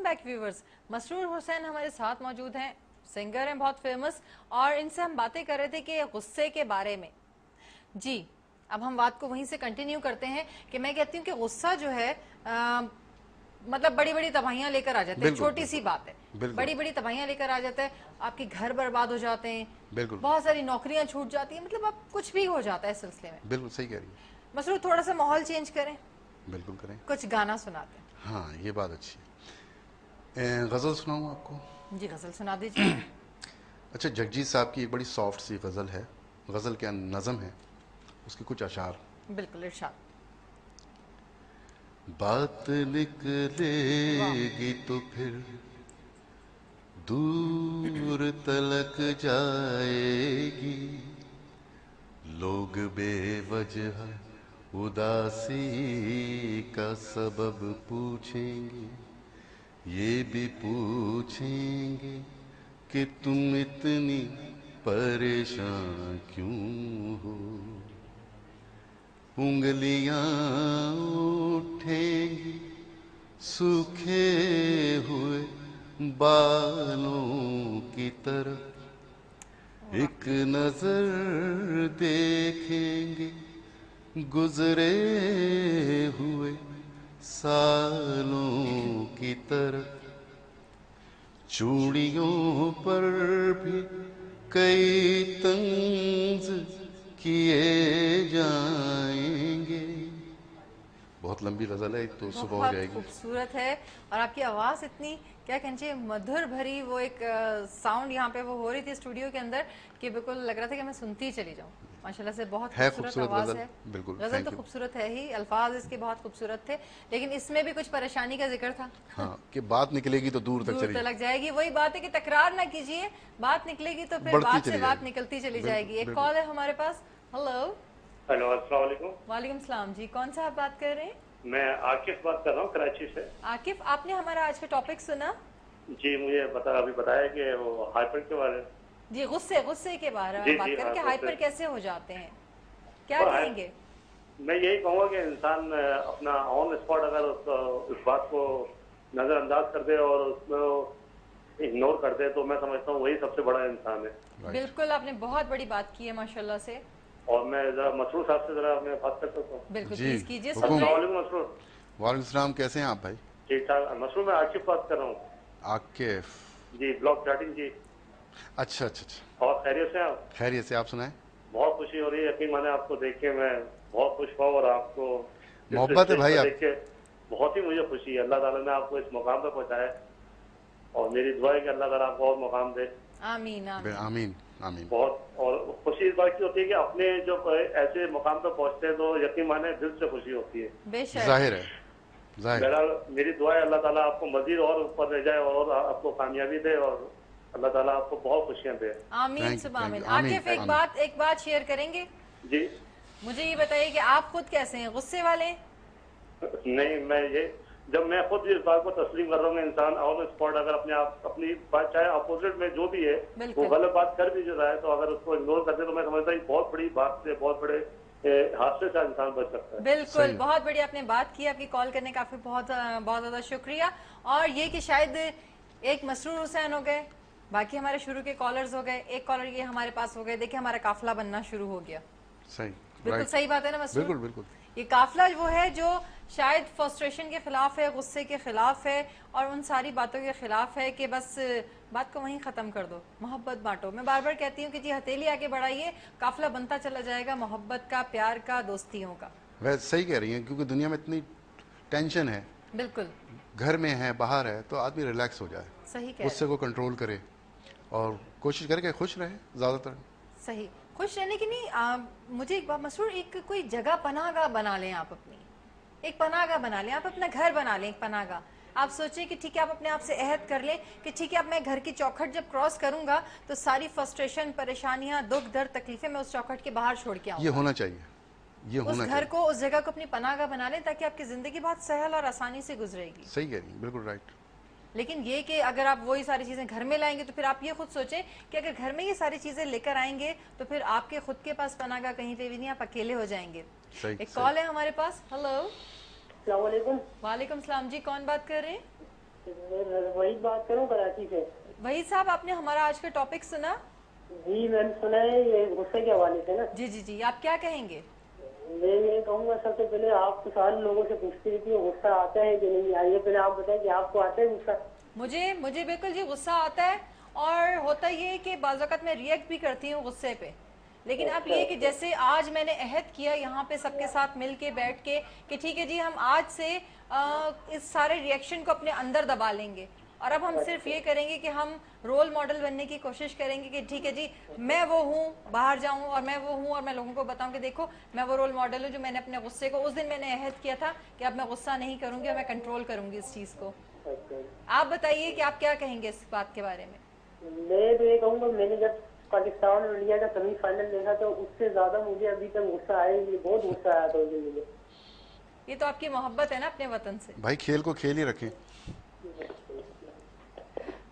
Back viewers. Masroor Hussain हमारे साथ मौजूद हैं, सिंगर हैं बहुत फेमस, और इनसे हम बातें कर रहे थे कि गुस्से के बारे में। जी अब हम बात को वहीं से कंटिन्यू करते हैं कि मैं कहती हूँ कि गुस्सा जो है मतलब बड़ी बड़ी तबाहियां लेकर आ जाते हैं। छोटी सी बात है, बड़ी बड़ी तबाहियां लेकर आ जाता है। आपके घर बर्बाद हो जाते हैं, बहुत सारी नौकरियां छूट जाती हैं, मतलब अब कुछ भी हो जाता है इस सिलसिले में। बिल्कुल सही कह रही है। मसरूर थोड़ा सा माहौल चेंज करें। बिल्कुल करें। कुछ गाना सुनाते हैं। हाँ ये बात अच्छी है। गज़ल सुनाऊँ आपको? जी गज़ल सुना दीजिए। अच्छा, जगजीत साहब की एक बड़ी सॉफ्ट सी गज़ल है, गज़ल के नज़म है, उसके कुछ अशार। बिल्कुल इरशाद। बात निकलेगी तो फिर दूर तलक जाएगी, लोग बेवजह उदासी का सबब पूछेंगे, ये भी पूछेंगे कि तुम इतनी परेशान क्यों हो। उंगलियां उठेंगी सूखे हुए बालों की तरफ, एक नजर देखेंगे गुजरे हुए सालों की तरफ। चूड़ियों पर भी कई तंज किए जाएंगे। बहुत लंबी गजल है तो सुबह हो जाएगी। खूबसूरत है, और आपकी आवाज़ इतनी क्या कहना मधुर भरी, वो एक साउंड यहाँ पे वो हो रही थी स्टूडियो के अंदर कि बिल्कुल लग रहा था कि मैं सुनती ही चली जाऊँ। माशाल्लाह से बहुत खूबसूरत आवाज़ है। बिल्कुल गजल तो खूबसूरत है ही, अल्फाज इसके बहुत खूबसूरत थे, लेकिन इसमें भी कुछ परेशानी का जिक्र था। हाँ कि बात निकलेगी तो दूर तक जाएगी। वही बात है कि तकरार ना कीजिए, बात निकलेगी तो फिर बात से बात निकलती चली जाएगी। एक कॉल है हमारे पास। हेलो। हेलो, अस्सलाम वालेकुम। वालेकुम सलाम जी, कौन सा आप बात कर रहे हैं? मैं आकिफ बात कर रहा हूँ कराची से। आकिफ, आपने हमारा आज का टॉपिक सुना? जी मुझे अभी बताया कि वो हाइपर के बारे में। जी गुस्से के बारे में बात करें कि हाइपर कैसे हो जाते हैं, क्या कहेंगे? मैं यही कहूँगा कि इंसान अपना ऑन स्पॉट अगर उस बात को नजरअंदाज कर दे और उसमें इग्नोर कर दे तो मैं समझता हूँ वही सबसे बड़ा इंसान है। बिल्कुल, आपने बहुत बड़ी बात की है माशाल्लाह से। और मैं जरा मसरूर साहब से जरा मैं बात कर सकता हूँ? बिल्कुल प्लीज कीजिए। मसरूर। वालेकुम सलाम, कैसे हैं आप भाई? ठीक ठाक। मसरूर, मैं आकिफ बात कर रहा हूँ। आकिफ जी, ब्लॉक चैटिंग जी। अच्छा अच्छा अच्छा। और खैरियत से आप? खैरियत से, आप सुनाएं। बहुत खुशी हो रही है, यकीन माने आपको देख के मैं बहुत खुश हुआ, और आपको मोहब्बत है भाई आप। देख के बहुत ही मुझे खुशी है। अल्लाह ताला ने आपको इस मुकाम पर पहुंचाया, और मेरी दुआ है कि अल्लाह ताला आपको और मुकाम दे। आमीन आमीन आमीन आमीन। बहुत, और खुशी इस बात की होती है कि अपने जब ऐसे मुकाम पर पहुंचते हैं तो यकीन माने दिल से खुशी होती है। बेशक, जाहिर है, जाहिर है। मेरी दुआ है अल्लाह ताला आपको मजीद और ऊपर ले जाए और आपको कामयाबी दे, और अल्लाह ताला आपको बहुत खुशियां दे। आमीन सुबह आमीन। आकिफ, एक बात शेयर करेंगे? जी मुझे ये बताइए कि आप खुद कैसे हैं, गुस्से वाले? नहीं, मैं ये जब मैं खुद इस बात को तस्लीम कर रहा हूँ, इंसान ऑन स्पॉट अगर अपने आप अपनी बात चाहे अपोजिट में जो भी है वो गलत बात कर भी जो रहा है, तो अगर उसको इग्नोर कर दे तो मैं समझता हूँ बहुत बड़ी बात से, बहुत बड़े हादसे से इंसान बच सकता है। बिल्कुल, बहुत बड़ी आपने बात की। आपकी कॉल करने का बहुत ज्यादा शुक्रिया। और ये कि शायद एक मसरूर हुसैन हो गए, बाकी हमारे शुरू के कॉलर्स हो गए, एक कॉलर ये हमारे पास हो गए। देखिए हमारा काफिला बनना शुरू हो गया। सही, बिल्कुल सही बात है ना मसरूर? बिल्कुल बिल्कुल। ये काफिला वो है जो शायद फ्रस्ट्रेशन के खिलाफ है, गुस्से के खिलाफ है, और उन सारी बातों के खिलाफ है कि बस बात को वहीं खत्म कर दो, मोहब्बत बांटो। मैं बार बार कहती हूँ कि जी हथेली आगे बढ़ाइए, काफिला बनता चला जाएगा मोहब्बत का, प्यार का, दोस्तियों का। वैसे सही कह रही हैं, क्योंकि दुनिया में इतनी टेंशन है। बिल्कुल, घर में है, बाहर है, तो आदमी रिलैक्स हो जाए, सही कह, गुस्से को कंट्रोल करे और कोशिश करे कि खुश रहे ज्यादातर। सही, खुश रहने की नहीं। मुझे एक बात मसरूर, एक कोई जगह पनाहगाह बना लें आप अपनी, एक पनाहगाह बना लें, आप अपना घर बना लें एक पनाहगाह। आप सोचें कि ठीक है, आप अपने आप से अहद कर लें कि ठीक है, अब मैं घर की चौखट जब क्रॉस करूंगा तो सारी फ्रस्ट्रेशन, परेशानियां, दुख दर्द, तकलीफें मैं उस चौखट के बाहर छोड़ के आऊंगा। ये होना चाहिए, ये होना उस घर को, उस जगह को अपनी पनाहगाह बना लें ताकि आपकी जिंदगी बहुत सहल और आसानी से गुजरेगी। सही कह रही हैं, बिल्कुल राइट। लेकिन ये कि अगर आप वही सारी चीजें घर में लाएंगे तो फिर आप ये खुद सोचें कि अगर घर में ये सारी चीजें लेकर आएंगे तो फिर आपके खुद के पास पनाहगाह कहीं पे भी नहीं, आप अकेले हो जाएंगे। एक कॉल है हमारे पास। हेलो। अस्सलाम वालेकुम। वालेकुम सलाम जी, कौन बात कर रहे हैं? मैं वही बात करूं कराची से। वही साहब, आपने हमारा आज का टॉपिक सुना? जी मैंने सुना है, ये गुस्से के हवाले से ना। जी जी जी, आप क्या कहेंगे? मैं ये कहूँगा, सबसे पहले आप तो सारे लोगों से पूछते हैं कि गुस्सा आता है कि नहीं। आइए पहले आप बताएं कि आपको आता है गुस्सा? मुझे मुझे बिल्कुल जी गुस्सा आता है, और होता ये है कि बाज़ वक़्त मैं रिएक्ट भी करती हूँ गुस्से पे। लेकिन अब ये कि जैसे आज मैंने अहद किया यहाँ पे सबके साथ मिल के बैठ के कि ठीक है जी, हम आज से इस सारे रिएक्शन को अपने अंदर दबा लेंगे, और अब हम सिर्फ ये करेंगे कि हम रोल मॉडल बनने की कोशिश करेंगे कि ठीक है जी, मैं वो हूँ, बाहर जाऊँ और मैं वो हूँ और मैं लोगों को बताऊँ कि देखो मैं वो रोल मॉडल हूँ जो मैंने अपने गुस्से को, उस दिन मैंने अहद किया था कि अब मैं गुस्सा नहीं करूँगी और मैं कंट्रोल करूँगी इस चीज़ को। आप बताइए कि आप क्या कहेंगे इस बात के बारे में? मैं तो ये कहूँगा, मैंने जब पाकिस्तान और इंडिया का सेमीफाइनल देखा तो उससे ज्यादा मुझे अभी तक गुस्सा आया, ये बहुत गुस्सा आया था उस दिन मुझे। ये तो आपकी मोहब्बत है ना अपने वतन से। भाई खेल को खेल ही रखें।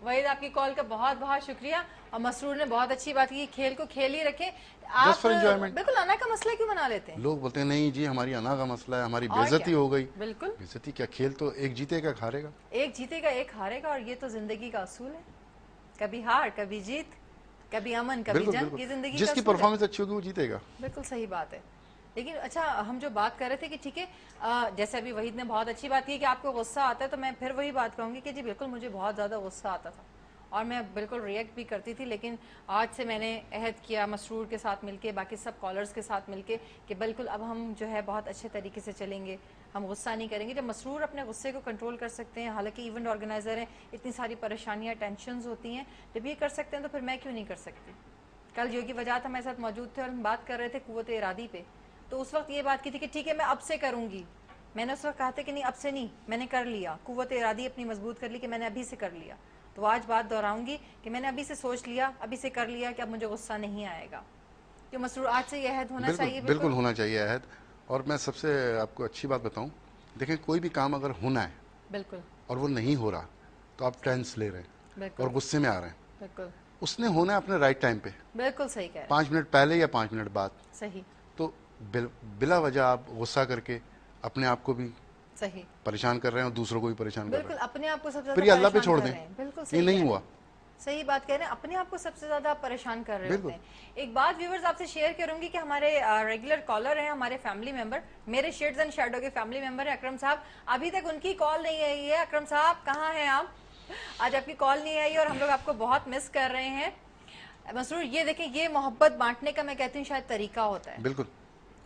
वहीद, आपकी कॉल का बहुत बहुत शुक्रिया, और मसरूर ने बहुत अच्छी बात की, खेल को खेल ही रखें। आप for enjoyment। बिल्कुल अना का मसला क्यों बना लेते हैं? लोग बोलते हैं नहीं जी हमारी अना का मसला है, हमारी और बेइज्जती क्या? हो गई। बिल्कुल, बेइज्जती क्या, खेल तो एक जीतेगा एक हारेगा। एक जीतेगा एक हारेगा, और ये तो जिंदगी का असूल है। कभी हार कभी जीत, कभी अमन कभी बिल्कुल जंग, बिल्कुल, ये जिंदगी का जिसकी असूल है। परफॉर्मेंस अच्छी होगी वो जीतेगा। बिल्कुल सही बात है। लेकिन अच्छा, हम जो बात कर रहे थे कि ठीक है, जैसे अभी वहीद ने बहुत अच्छी बात की कि आपको गुस्सा आता है, तो मैं फिर वही बात कहूंगी कि जी बिल्कुल मुझे बहुत ज़्यादा गुस्सा आता था और मैं बिल्कुल रिएक्ट भी करती थी। लेकिन आज से मैंने अहद किया मसरूर के साथ मिलके, बाकी सब कॉलर्स के साथ मिलके, कि बिल्कुल अब हम जो है बहुत अच्छे तरीके से चलेंगे, हम गुस्सा नहीं करेंगे। जब मसरूर अपने गुस्से को कंट्रोल कर सकते हैं, हालांकि इवेंट ऑर्गेनाइजर हैं, इतनी सारी परेशानियां टेंशन्स होती हैं, जब ये कर सकते हैं तो फिर मैं क्यों नहीं कर सकती? कल योगी वजाहत हमारे साथ मौजूद थे और हम बात कर रहे थे कुव्वत इरादी पे, तो उस वक्त ये बात की थी कि ठीक है मैं अब से करूंगी। मैंने उस वक्त कहा था कि नहीं अब से नहीं, मैंने कर लिया, कुव्वत इरादी अपनी मजबूत कर ली कि मैंने अभी से कर लिया। तो आज बात दोहराऊंगी कि मैंने अभी से सोच लिया, अभी से कर लिया कि अब मुझे गुस्सा नहीं आएगा। तो मसरूर आज से यह अहद होना चाहिए। बिल्कुल होना चाहिए अहद। और मैं सबसे आपको अच्छी बात बताऊं, देखें कोई भी काम अगर होना है बिल्कुल और वो नहीं हो रहा तो आप टेंस ले रहे हैं और गुस्से में आ रहे हैं, बिल्कुल उसने होना है अपने राइट टाइम पे, बिल्कुल सही कह रहे हैं, 5 मिनट पहले या 5 मिनट बाद। सही, तो बिला वजह आप गुस्सा करके अपने आप को भी सही परेशान कर रहे हैं और दूसरों को भी परेशान कर रहे बिल्कुल, अपने आप को सबसे हैं, फिर ये ज्यादा अल्लाह पे परेशान छोड़ कर रहे दें। हैं। बिल्कुल ये सही नहीं कह रहे हुआ, हैं, सही बात कह रहे हैं, अपने आप को सबसे ज्यादा आप परेशान कर रहे होते बिल्कुल। हैं। एक बात व्यूवर्स आपसे शेयर करूंगी कि हमारे रेगुलर कॉलर हैं, हमारे फैमिली मेंबर, मेरे शेड्स एंड शैडो के फैमिली मेंबर है अकरम साहब। अभी तक उनकी कॉल नहीं आई है। अकरम साहब कहाँ हैं आप? आज आपकी कॉल नहीं आई और हम लोग आपको बहुत मिस कर रहे हैं। मसरूर ये देखें, ये मोहब्बत बांटने का मैं कहती हूँ शायद तरीका होता है, बिल्कुल।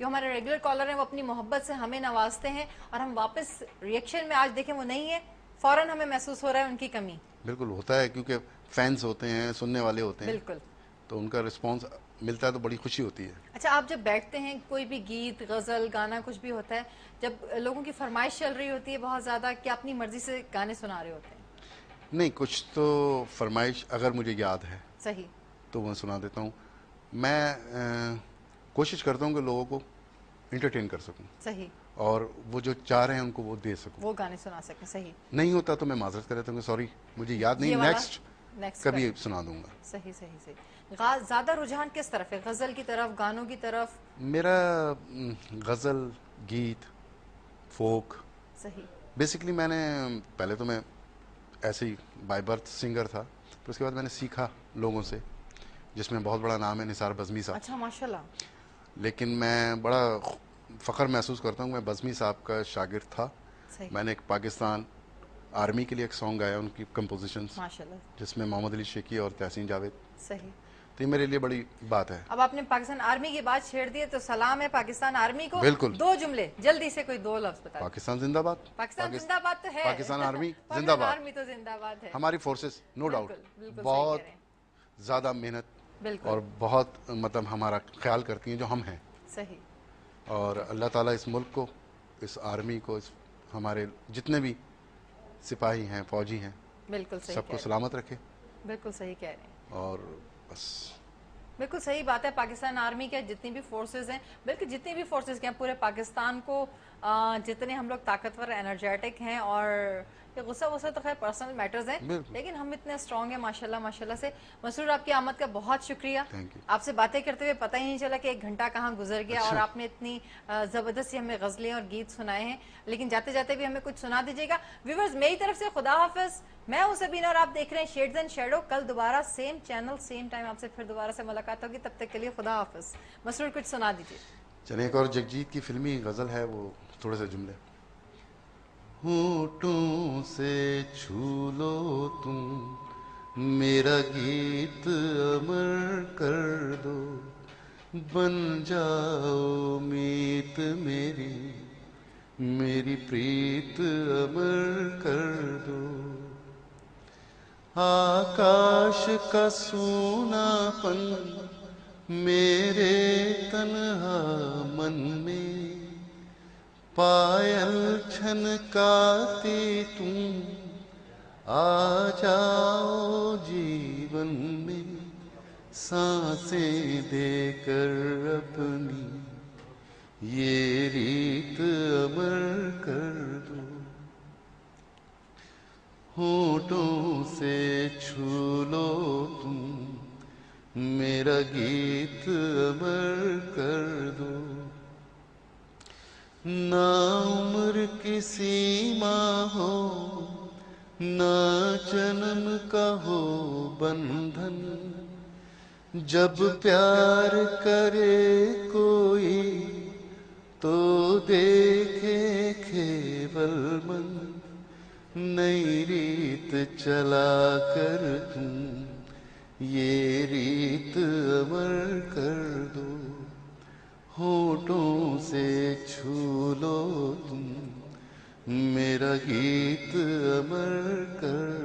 जो हमारे रेगुलर कॉलर हैं वो अपनी मोहब्बत से हमें नवाजते हैं, और हम वापस रिएक्शन में आज देखें वो नहीं है, फौरन हमें महसूस हो रहा है उनकी कमी। बिल्कुल होता है, क्योंकि फैंस होते हैं, सुनने वाले होते हैं, बिल्कुल, तो उनका रिस्पांस मिलता है तो बड़ी खुशी होती है। अच्छा, आप जब बैठते हैं, कोई भी गीत गजल गाना कुछ भी होता है, जब लोगों की फरमाइश चल रही होती है बहुत ज्यादा, कि अपनी मर्जी से गाने सुना रहे होते हैं? नहीं, कुछ तो फरमाइश अगर मुझे याद है सही, तो मैं सुना देता हूँ। मैं कोशिश करता हूँ कि लोगों को इंटरटेन कर सकूँ, सही, और वो जो चाह रहे हैं उनको वो दे सकूँ। वो गाने सुना सकें। सही, नहीं होता तो मैं माजरत कर देता हूँ, सॉरी मुझे याद नहीं, ये वाला नेक्स्ट कभी सुना दूंगा। सही सही सही। ज्यादा रुझान किस तरफ है, गजल की तरफ, गानों की तरफ? मेरा गज़ल, गीत, फोक। सही, बेसिकली मैंने पहले तो मैं ऐसे ही बाय बर्थ सिंगर था, फिर उसके बाद मैंने सीखा लोगों से, जिसमें बहुत बड़ा नाम है निसार बज़मी साहब। अच्छा माशाल्लाह। लेकिन मैं बड़ा फ़ख्र महसूस करता हूँ, मैं बज़मी साहब का शागिर्द था। सही, मैंने एक पाकिस्तान आर्मी के लिए एक सॉन्ग गाया, उनकी कंपोजिशंस, माशाल्लाह। जिसमें मोहम्मद अली शेखी और तहसीन जावेद। सही। तो ये मेरे लिए बड़ी बात है। अब आपने पाकिस्तान आर्मी की बात छेड़ दी है, तो सलाम है पाकिस्तान आर्मी को। बिल्कुल। 2 जुमले जल्दी से, कोई 2 लफ्ज बता। पाकिस्तान जिंदाबाद। पाकिस्तान जिंदाबाद तो है, पाकिस्तान आर्मी पाकिस्तान जिंदाबाद। आर्मी तो जिंदाबाद है। हमारी फोर्सेस नो डाउट बिल्कुल, बिल्कुल सही बहुत कह रहे हैं। ज़्यादा मेहनत बिल्कुल, और बहुत मतलब हमारा ख्याल करती हैं जो हम हैं। सही, और अल्लाह ताला इस मुल्क को, इस आर्मी को, इस हमारे जितने भी सिपाही हैं, फौजी हैं, बिल्कुल सही सबको कह रहे सलामत रखे। हैं। बिल्कुल सही कह रहे हैं, और बस बिल्कुल सही बात है। पाकिस्तान आर्मी के जितनी भी फोर्सेस हैं, बल्कि जितनी भी फोर्सेस के हैं, पूरे पाकिस्तान को जितने हम लोग ताकतवर एनर्जेटिक हैं, और ये गुस्सा वुस्सा तो खैर पर्सनल मैटर्स हैं, लेकिन हम इतने स्ट्रांग हैं माशाल्लाह माशाल्लाह से। मसरूर, आपकी आमद का बहुत शुक्रिया। आपसे बातें करते हुए पता ही नहीं चला कि 1 घंटा कहाँ गुजर गया। और आपने इतनी जबरदस्ती हमें गजलें और गीत सुनाए हैं, लेकिन जाते जाते भी हमें कुछ सुना दीजिएगा। व्यूअर्स, मेरी तरफ से खुदा हाफिज। मैं हूं सबीना और आप देख रहे हैं शेड्स एंड शैडो। कल दोबारा सेम चैनल सेम टाइम आपसे फिर दोबारा से मुलाकात होगी, तब तक के लिए खुदा हाफिज। मसरूर, कुछ सुना दीजिए। चलिए, एक और जगजीत की फिल्मी गजल है, वो थोड़े से जुमले। होठों से छू लो तुम मेरा गीत अमर कर दो, बन जाओ मीत मेरी, मेरी प्रीत अमर कर दो। आकाश का सूनापन मेरे तन्हा मन में, पायल छनकाती तुम आ जाओ जीवन में, सांसें देकर अपनी ये रीत अमर कर दो। होठों से छू लो तुम मेरा गीत अमर कर दो। ना उम्र की सीमा हो, ना जन्म का हो बंधन, जब प्यार करे कोई तो देखे केवल मन, नई रीत चला कर तुम ये रीत अमर कर दो। होठों से छू लो तुम मेरा गीत अमर कर